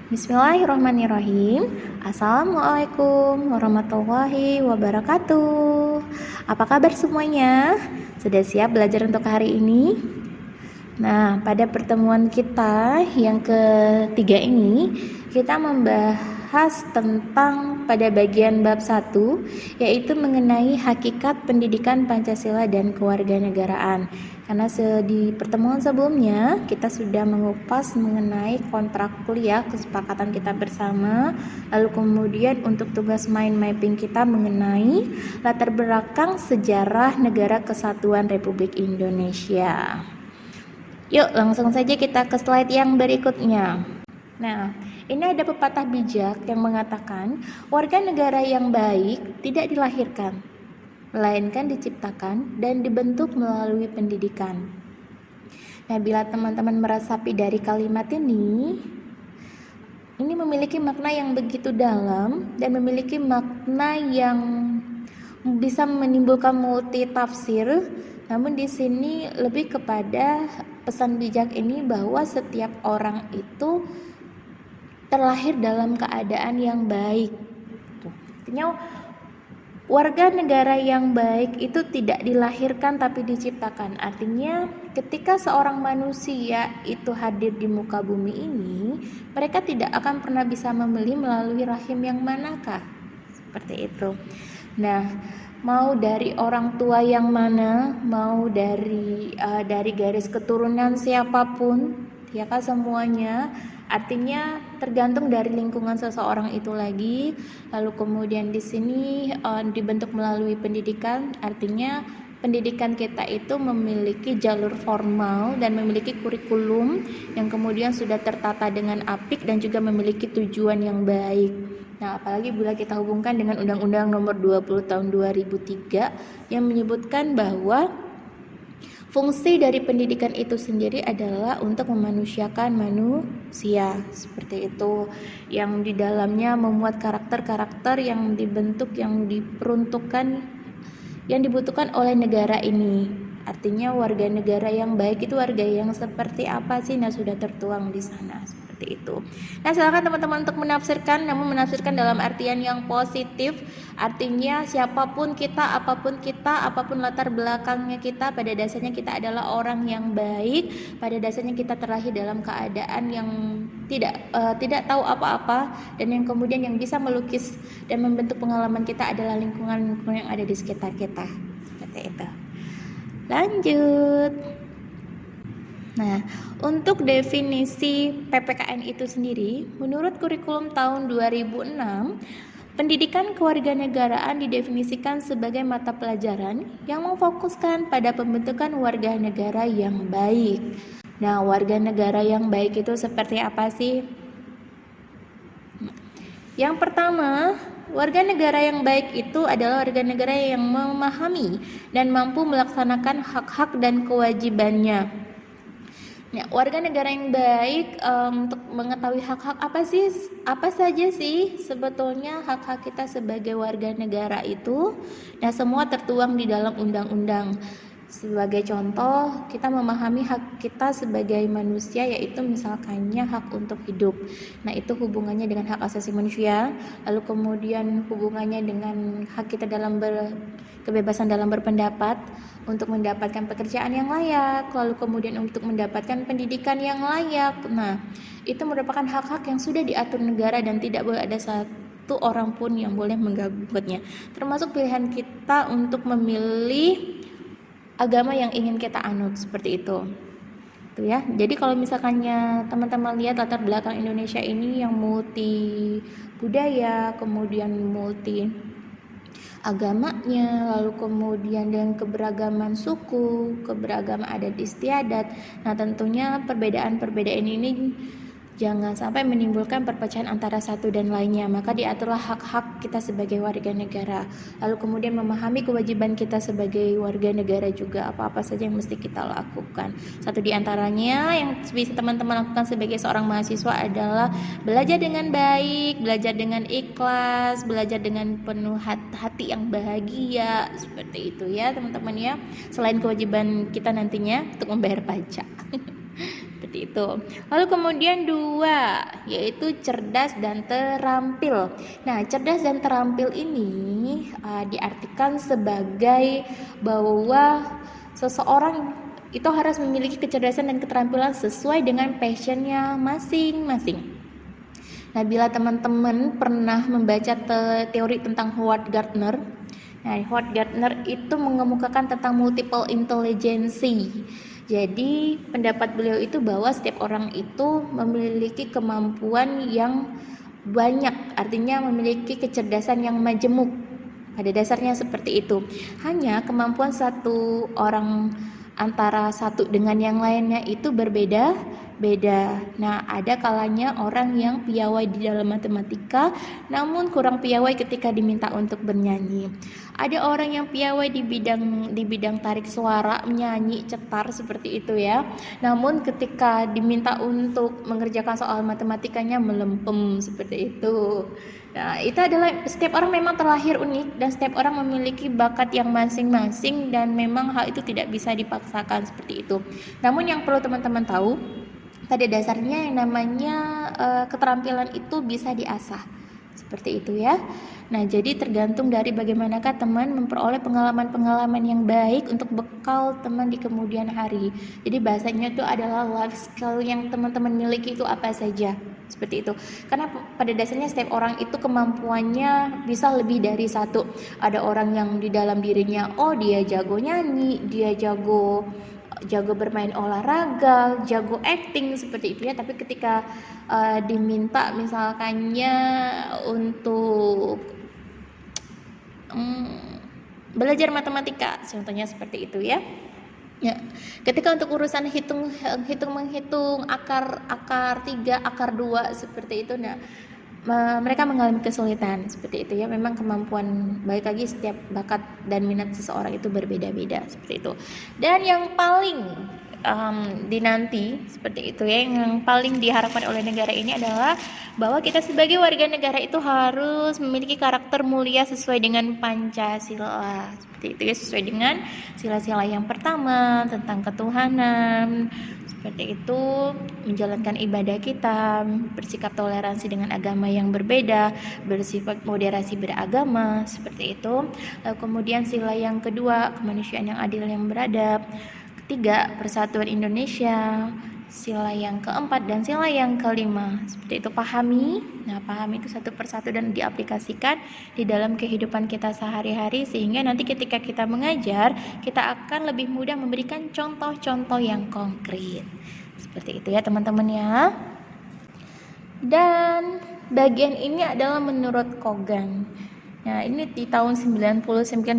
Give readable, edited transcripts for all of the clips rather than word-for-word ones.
Bismillahirrahmanirrahim. Assalamualaikum warahmatullahi wabarakatuh. Apa kabar semuanya? Sudah siap belajar untuk hari ini? Nah, pada pertemuan kita yang ketiga ini, kita membahas tentang pada bagian bab 1, yaitu mengenai hakikat pendidikan Pancasila dan kewarganegaraan. Karena di pertemuan sebelumnya kita sudah mengupas mengenai kontrak kuliah kesepakatan kita bersama, lalu kemudian untuk tugas mind mapping kita mengenai latar belakang sejarah Negara Kesatuan Republik Indonesia. Yuk langsung saja kita ke slide yang berikutnya. Nah, ini ada pepatah bijak yang mengatakan warga negara yang baik tidak dilahirkan, melainkan diciptakan dan dibentuk melalui pendidikan. Nah, bila teman-teman meresapi dari kalimat ini memiliki makna yang begitu dalam dan memiliki makna yang bisa menimbulkan multi tafsir. Namun di sini lebih kepada pesan bijak ini bahwa setiap orang itu terlahir dalam keadaan yang baik. Artinya warga negara yang baik itu tidak dilahirkan tapi diciptakan. Artinya ketika seorang manusia itu hadir di muka bumi ini, mereka tidak akan pernah bisa memilih melalui rahim yang manakah. Seperti itu. Nah, mau dari orang tua yang mana, mau dari garis keturunan siapapun, ya kan, semuanya artinya tergantung dari lingkungan seseorang itu lagi. Lalu kemudian di sini dibentuk melalui pendidikan, artinya pendidikan kita itu memiliki jalur formal dan memiliki kurikulum yang kemudian sudah tertata dengan apik dan juga memiliki tujuan yang baik. Nah, apalagi bila kita hubungkan dengan Undang-Undang Nomor 20 Tahun 2003 yang menyebutkan bahwa fungsi dari pendidikan itu sendiri adalah untuk memanusiakan manusia, seperti itu, yang di dalamnya memuat karakter-karakter yang dibentuk, yang diperuntukkan, yang dibutuhkan oleh negara ini. Artinya warga negara yang baik itu warga yang seperti apa sih? Nah, sudah tertuang di sana. Itu. Nah, silakan teman-teman untuk menafsirkan, namun menafsirkan dalam artian yang positif. Artinya siapapun kita, apapun latar belakangnya kita, pada dasarnya kita adalah orang yang baik. Pada dasarnya kita terlahir dalam keadaan yang tidak tahu apa-apa, dan yang kemudian yang bisa melukis dan membentuk pengalaman kita adalah lingkungan yang ada di sekitar kita. Seperti itu. Lanjut. Nah, untuk definisi PPKN itu sendiri, menurut kurikulum tahun 2006, pendidikan kewarganegaraan didefinisikan sebagai mata pelajaran yang memfokuskan pada pembentukan warga negara yang baik. Nah, warga negara yang baik itu seperti apa sih? Yang pertama, warga negara yang baik itu adalah warga negara yang memahami dan mampu melaksanakan hak-hak dan kewajibannya. Ya, warga negara yang baik untuk mengetahui hak-hak apa saja sih sebetulnya hak-hak kita sebagai warga negara itu. Nah, semua tertuang di dalam undang-undang. Sebagai contoh, kita memahami hak kita sebagai manusia, yaitu misalkannya hak untuk hidup. Nah, itu hubungannya dengan hak asasi manusia. Lalu kemudian hubungannya dengan hak kita dalam kebebasan dalam berpendapat, untuk mendapatkan pekerjaan yang layak, lalu kemudian untuk mendapatkan pendidikan yang layak. Nah, itu merupakan hak-hak yang sudah diatur negara dan tidak boleh ada satu orang pun yang boleh mengganggunya. Termasuk pilihan kita untuk memilih agama yang ingin kita anut, seperti itu. Tuh ya. Jadi kalau misalkannya teman-teman lihat latar belakang Indonesia ini yang multi budaya, kemudian multi agamanya, lalu kemudian dengan keberagaman suku, keberagaman adat istiadat. Nah, tentunya perbedaan-perbedaan ini jangan sampai menimbulkan perpecahan antara satu dan lainnya. Maka diaturlah hak-hak kita sebagai warga negara. Lalu kemudian memahami kewajiban kita sebagai warga negara juga, apa-apa saja yang mesti kita lakukan. Satu di antaranya yang bisa teman-teman lakukan sebagai seorang mahasiswa adalah belajar dengan baik, belajar dengan ikhlas, belajar dengan penuh hati yang bahagia. Seperti itu ya teman-teman ya. Selain kewajiban kita nantinya untuk membayar pajak. Seperti itu. Lalu kemudian 2, yaitu cerdas dan terampil. Nah, cerdas dan terampil ini diartikan sebagai bahwa seseorang itu harus memiliki kecerdasan dan keterampilan sesuai dengan passionnya masing-masing. Nah, bila teman-teman pernah membaca teori tentang Howard Gardner, Howard Gardner itu mengemukakan tentang multiple intelligence. Jadi pendapat beliau itu bahwa setiap orang itu memiliki kemampuan yang banyak, artinya memiliki kecerdasan yang majemuk. Pada dasarnya seperti itu. Hanya kemampuan satu orang antara satu dengan yang lainnya itu berbeda-beda. Nah, ada kalanya orang yang piawai di dalam matematika namun kurang piawai ketika diminta untuk bernyanyi. Ada orang yang piawai di bidang tarik suara, menyanyi, cetar seperti itu ya. Namun ketika diminta untuk mengerjakan soal matematikanya melempem seperti itu. Nah, itu adalah setiap orang memang terlahir unik dan setiap orang memiliki bakat yang masing-masing dan memang hal itu tidak bisa dipaksakan seperti itu. Namun yang perlu teman-teman tahu, pada dasarnya yang namanya keterampilan itu bisa diasah. Seperti itu ya. Nah, jadi tergantung dari bagaimanakah teman memperoleh pengalaman-pengalaman yang baik untuk bekal teman di kemudian hari. Jadi bahasanya itu adalah life skill yang teman-teman miliki itu apa saja. Seperti itu. Karena pada dasarnya setiap orang itu kemampuannya bisa lebih dari satu. Ada orang yang di dalam dirinya, oh dia jago nyanyi, dia jago bermain olahraga, jago acting seperti itu ya. Tapi ketika diminta misalkannya untuk belajar matematika, contohnya seperti itu ya. Ya, ketika untuk urusan menghitung akar 3, akar 2 seperti itu, nah mereka mengalami kesulitan seperti itu ya. Memang kemampuan, balik lagi, setiap bakat dan minat seseorang itu berbeda-beda seperti itu. Dan yang paling dinanti seperti itu ya, yang paling diharapkan oleh negara ini adalah bahwa kita sebagai warga negara itu harus memiliki karakter mulia sesuai dengan Pancasila. Seperti itu ya, sesuai dengan sila-sila yang pertama tentang ketuhanan. Seperti itu, menjalankan ibadah kita, bersikap toleransi dengan agama yang berbeda, bersifat moderasi beragama, seperti itu. Lalu kemudian sila yang kedua, kemanusiaan yang adil yang beradab. Ketiga, persatuan Indonesia. Sila yang keempat dan sila yang kelima. Seperti itu, pahami. Nah, pahami itu satu persatu dan diaplikasikan di dalam kehidupan kita sehari-hari, sehingga nanti ketika kita mengajar, kita akan lebih mudah memberikan contoh-contoh yang konkret. Seperti itu ya teman-teman ya. Dan bagian ini adalah menurut Kogan. Nah, ini di tahun 99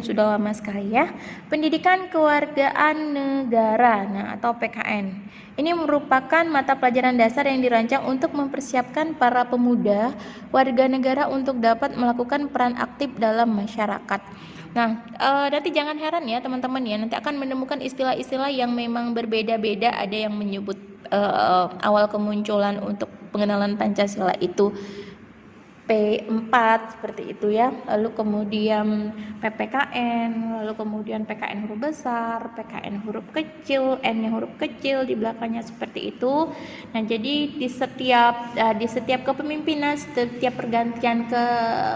sudah lama sekali ya. Pendidikan Kewargaan Negara, atau PKN. Ini merupakan mata pelajaran dasar yang dirancang untuk mempersiapkan para pemuda warga negara untuk dapat melakukan peran aktif dalam masyarakat. Nah, nanti jangan heran ya teman-teman ya, nanti akan menemukan istilah-istilah yang memang berbeda-beda. Ada yang menyebut awal kemunculan untuk pengenalan Pancasila itu P4 seperti itu ya. Lalu kemudian PPKN, lalu kemudian PKN huruf besar, PKN huruf kecil, N-nya huruf kecil di belakangnya seperti itu. Nah, jadi di setiap kepemimpinan, setiap pergantian ke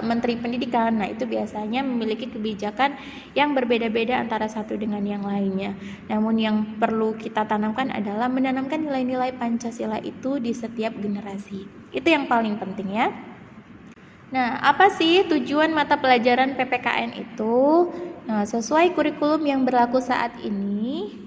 Menteri Pendidikan, nah itu biasanya memiliki kebijakan yang berbeda-beda antara satu dengan yang lainnya. Namun yang perlu kita tanamkan adalah menanamkan nilai-nilai Pancasila itu di setiap generasi. Itu yang paling penting ya. Nah, apa sih tujuan mata pelajaran PPKN itu? Nah, sesuai kurikulum yang berlaku saat ini,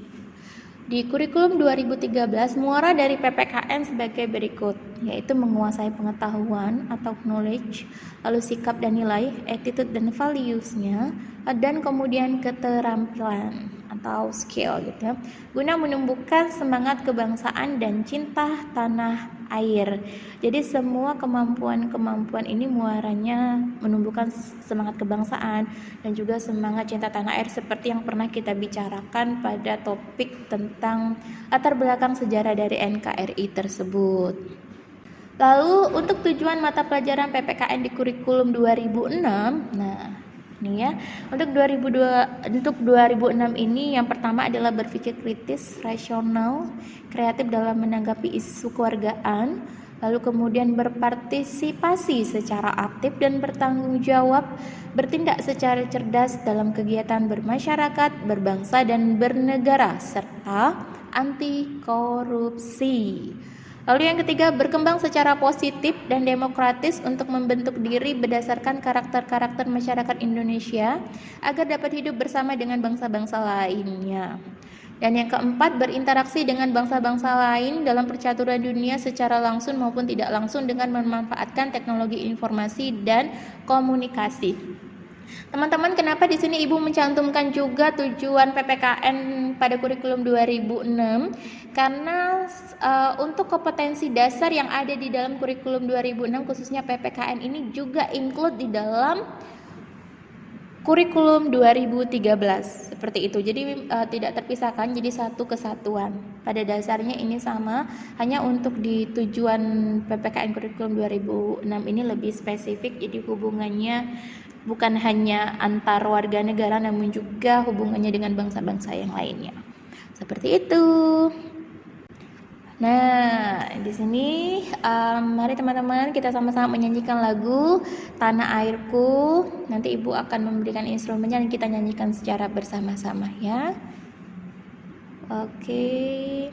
di kurikulum 2013 muara dari PPKN sebagai berikut, yaitu menguasai pengetahuan atau knowledge, lalu sikap dan nilai, attitude dan values-nya, dan kemudian keterampilan atau skill gitu ya, guna menumbuhkan semangat kebangsaan dan cinta tanah air. Jadi semua kemampuan ini muaranya menumbuhkan semangat kebangsaan dan juga semangat cinta tanah air, seperti yang pernah kita bicarakan pada topik tentang latar belakang sejarah dari NKRI tersebut. Lalu untuk tujuan mata pelajaran PPKN di kurikulum 2006, Nih ya, untuk 2006 ini yang pertama adalah berpikir kritis, rasional, kreatif dalam menanggapi isu kewargaan, lalu kemudian berpartisipasi secara aktif dan bertanggung jawab, bertindak secara cerdas dalam kegiatan bermasyarakat, berbangsa dan bernegara, serta anti korupsi. Lalu yang ketiga, berkembang secara positif dan demokratis untuk membentuk diri berdasarkan karakter-karakter masyarakat Indonesia agar dapat hidup bersama dengan bangsa-bangsa lainnya. Dan yang keempat, berinteraksi dengan bangsa-bangsa lain dalam percaturan dunia secara langsung maupun tidak langsung dengan memanfaatkan teknologi informasi dan komunikasi. Teman-teman, kenapa di sini Ibu mencantumkan juga tujuan PPKN pada kurikulum 2006? Karena untuk kompetensi dasar yang ada di dalam kurikulum 2006 khususnya PPKN ini juga include di dalam kurikulum 2013 seperti itu. Jadi tidak terpisahkan, jadi satu kesatuan. Pada dasarnya ini sama, hanya untuk di tujuan PPKN kurikulum 2006 ini lebih spesifik, jadi hubungannya bukan hanya antar warga negara namun juga hubungannya dengan bangsa-bangsa yang lainnya. Seperti itu. Nah, di sini mari teman-teman kita sama-sama menyanyikan lagu Tanah Airku. Nanti Ibu akan memberikan instrumennya dan kita nyanyikan secara bersama-sama ya. Oke.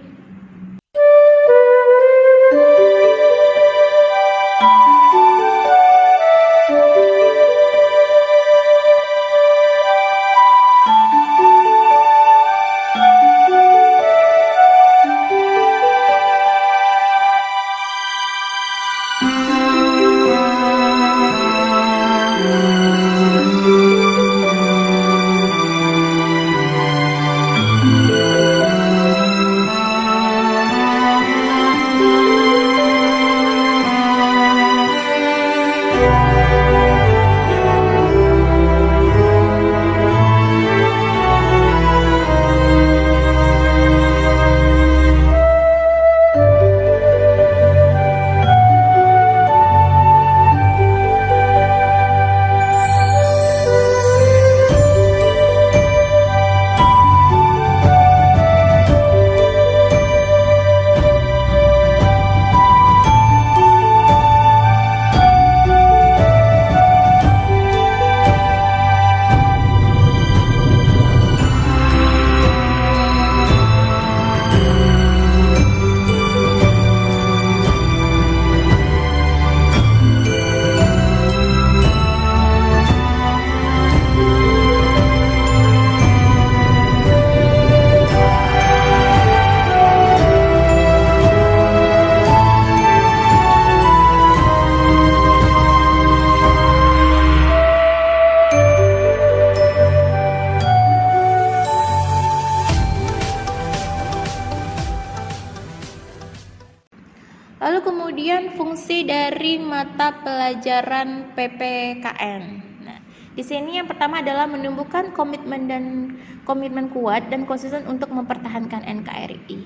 Lalu kemudian fungsi dari mata pelajaran PPKN. Nah, di sini yang pertama adalah menumbuhkan komitmen kuat dan konsisten untuk mempertahankan NKRI.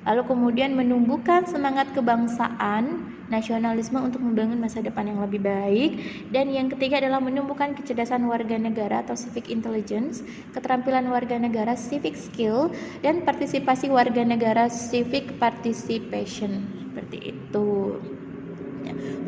Lalu kemudian menumbuhkan semangat kebangsaan, nasionalisme untuk membangun masa depan yang lebih baik. Dan yang ketiga adalah menumbuhkan kecerdasan warga negara atau civic intelligence, keterampilan warga negara civic skill, dan partisipasi warga negara civic participation. Seperti itu.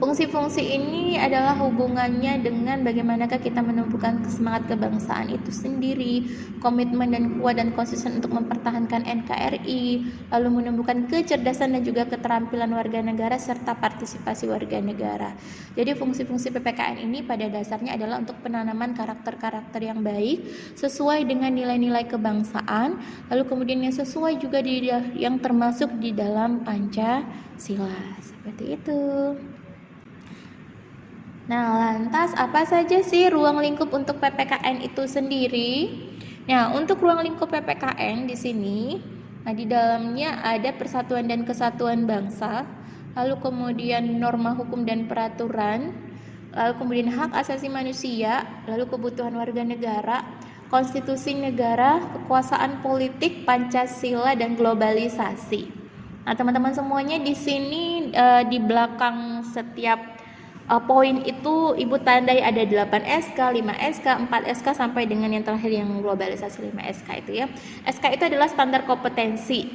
Fungsi-fungsi ini adalah hubungannya dengan bagaimanakah kita menumbuhkan semangat kebangsaan itu sendiri, komitmen dan kuat dan konsisten untuk mempertahankan NKRI, lalu menumbuhkan kecerdasan dan juga keterampilan warga negara serta partisipasi warga negara. Jadi fungsi-fungsi PPKN ini pada dasarnya adalah untuk penanaman karakter-karakter yang baik sesuai dengan nilai-nilai kebangsaan, lalu kemudian yang sesuai juga yang termasuk di dalam Pancasila. Seperti itu. Nah, lantas apa saja sih ruang lingkup untuk PPKN itu sendiri? Nah, untuk ruang lingkup PPKN di sini, di dalamnya ada persatuan dan kesatuan bangsa, lalu kemudian norma hukum dan peraturan, lalu kemudian hak asasi manusia, lalu kebutuhan warga negara, konstitusi negara, kekuasaan politik, Pancasila dan globalisasi. Nah, teman-teman semuanya di sini di belakang setiap poin itu Ibu tandai ada 8 SK, 5 SK, 4 SK sampai dengan yang terakhir yang globalisasi 5 SK itu ya. SK itu adalah standar kompetensi.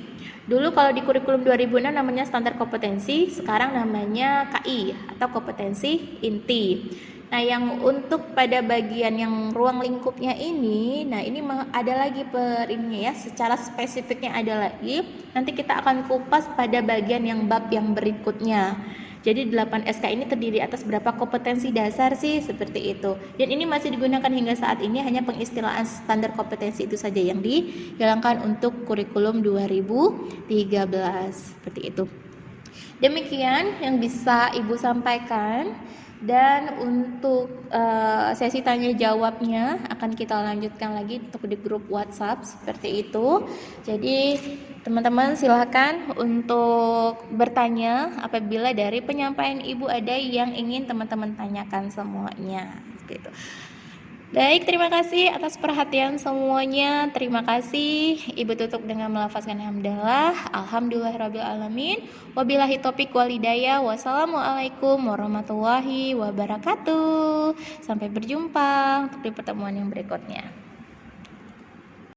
Dulu kalau di kurikulum 2006 namanya standar kompetensi, sekarang namanya KI atau kompetensi inti. Nah, yang untuk pada bagian yang ruang lingkupnya ini, nah ini ada lagi ininya ya, secara spesifiknya ada lagi. Nanti kita akan kupas pada bagian yang bab yang berikutnya. Jadi 8 SK ini terdiri atas berapa kompetensi dasar sih, seperti itu. Dan ini masih digunakan hingga saat ini, hanya pengistilahan standar kompetensi itu saja yang dihilangkan untuk kurikulum 2013, seperti itu. Demikian yang bisa Ibu sampaikan. Dan untuk sesi tanya jawabnya akan kita lanjutkan lagi untuk di grup WhatsApp seperti itu. Jadi teman-teman silakan untuk bertanya apabila dari penyampaian Ibu ada yang ingin teman-teman tanyakan semuanya. Seperti itu. Baik, terima kasih atas perhatian semuanya. Terima kasih. Ibu tutup dengan melafazkan hamdalah. Alhamdulillahirrabbilalamin. Wabillahi taufiq wal hidayah. Wassalamualaikum warahmatullahi wabarakatuh. Sampai berjumpa untuk di pertemuan yang berikutnya.